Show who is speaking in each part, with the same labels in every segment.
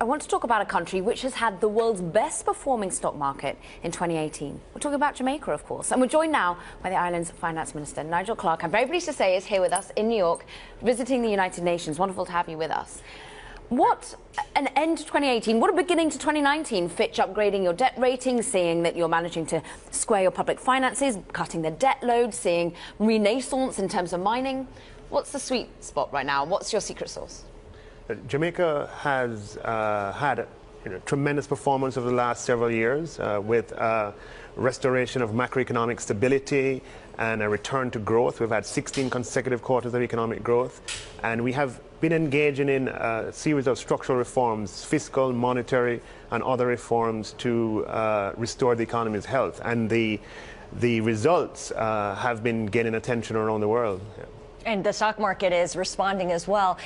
Speaker 1: I want to talk about a country which has had the world's best performing stock market in 2018. We're talking about Jamaica, of course. And we're joined now by the island's Finance Minister, Nigel Clark. I'm very pleased to say is here with us in New York, visiting the United Nations. Wonderful to have you with us. What an end to 2018. What a beginning to 2019. Fitch upgrading your debt rating, seeing that you're managing to square your public finances, cutting the debt load, seeing renaissance in terms of mining. What's the sweet spot right now? What's your secret sauce?
Speaker 2: Jamaica has had tremendous performance over the last several years with restoration of macroeconomic stability and a return to growth. We've had 16 consecutive quarters of economic growth, and we have been engaging in a series of structural reforms, fiscal, monetary, and other reforms to restore the economy's health. And the results have been gaining attention around the world.
Speaker 3: And the stock market is responding as well.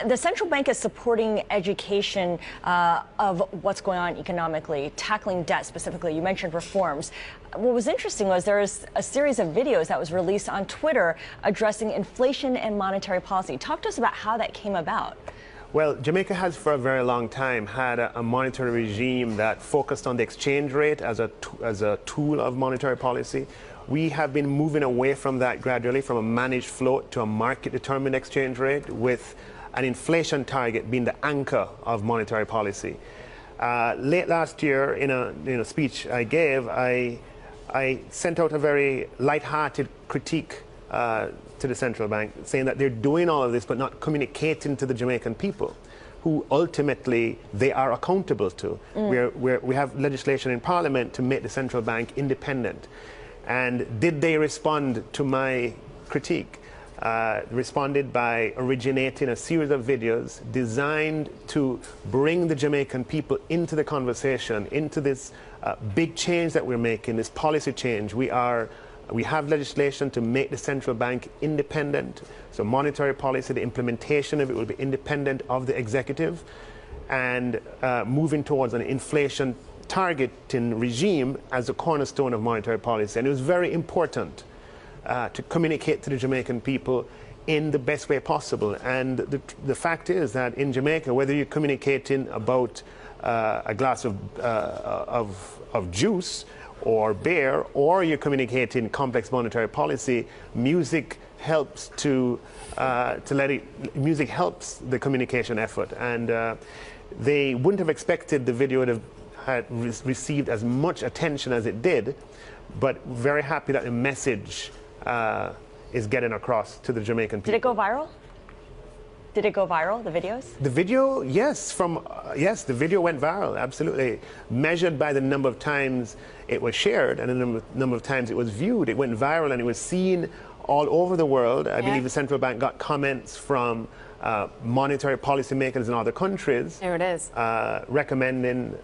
Speaker 3: The central bank is supporting education of what's going on economically, tackling debt specifically. You mentioned reforms. What was interesting was there was a series of videos that was released on Twitter addressing inflation and monetary policy. Talk to us about how that came about.
Speaker 2: Well, Jamaica has for a very long time had a monetary regime that focused on the exchange rate as a tool of monetary policy. We have been moving away from that gradually, from a managed float to a market-determined exchange rate, with an inflation target being the anchor of monetary policy. Late last year, in a speech I gave, I sent out a very light-hearted critique to the central bank, saying that they're doing all of this but not communicating to the Jamaican people, who ultimately they are accountable to. We have legislation in Parliament to make the central bank independent. And did they respond to my critique? Responded by originating a series of videos designed to bring the Jamaican people into the conversation, into this big change that we're making, this policy change. We have legislation to make the central bank independent. So monetary policy, the implementation of it will be independent of the executive, and moving towards an inflation targeting regime as a cornerstone of monetary policy. And it was very important to communicate to the Jamaican people in the best way possible. And the fact is that in Jamaica, whether you're communicating about a glass of juice or beer, or you're communicating complex monetary policy, music helps music helps the communication effort. And they wouldn't have expected the video to had received as much attention as it did, but very happy that the message is getting across to the Jamaican people.
Speaker 3: Did it go viral? Did it go viral, the videos?
Speaker 2: The video, yes, yes, the video went viral, absolutely. Measured by the number of times it was shared and the number of times it was viewed, it went viral and it was seen all over the world. I believe the central bank got comments from monetary policymakers in other countries.
Speaker 1: There it is.
Speaker 2: Recommending.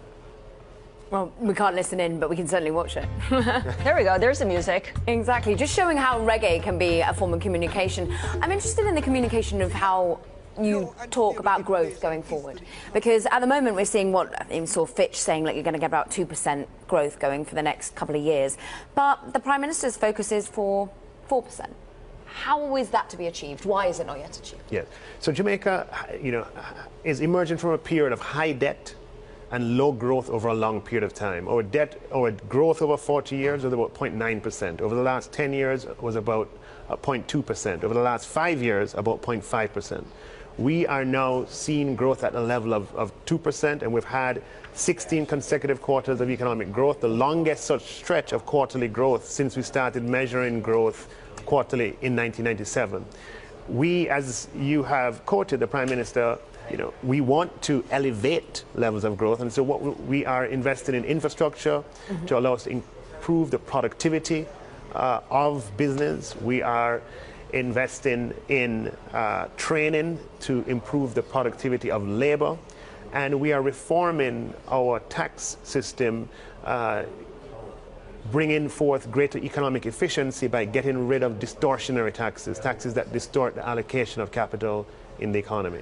Speaker 1: Well, we can't listen in, but we can certainly watch it.
Speaker 3: There we go. There's the music.
Speaker 1: Exactly. Just showing how reggae can be a form of communication. I'm interested in the communication of how you talk about growth going forward. Because at the moment, we're seeing what I saw Fitch saying, like, you're going to get about 2% growth going for the next couple of years. But the Prime Minister's focus is for 4%. How is that to be achieved? Why is it not yet achieved?
Speaker 2: Yes. So Jamaica, is emerging from a period of high debt and low growth over a long period of time. Our growth over 40 years was about 0.9%. Over the last 10 years was about 0.2%. Over the last 5 years, about 0.5%. We are now seeing growth at a level of 2%, and we've had 16 consecutive quarters of economic growth, the longest such stretch of quarterly growth since we started measuring growth quarterly in 1997. We, as you have quoted the Prime Minister, we want to elevate levels of growth, and so we are investing in infrastructure to allow us to improve the productivity of business. We are investing in training to improve the productivity of labor, and we are reforming our tax system, bringing forth greater economic efficiency by getting rid of distortionary taxes, taxes that distort the allocation of capital in the economy.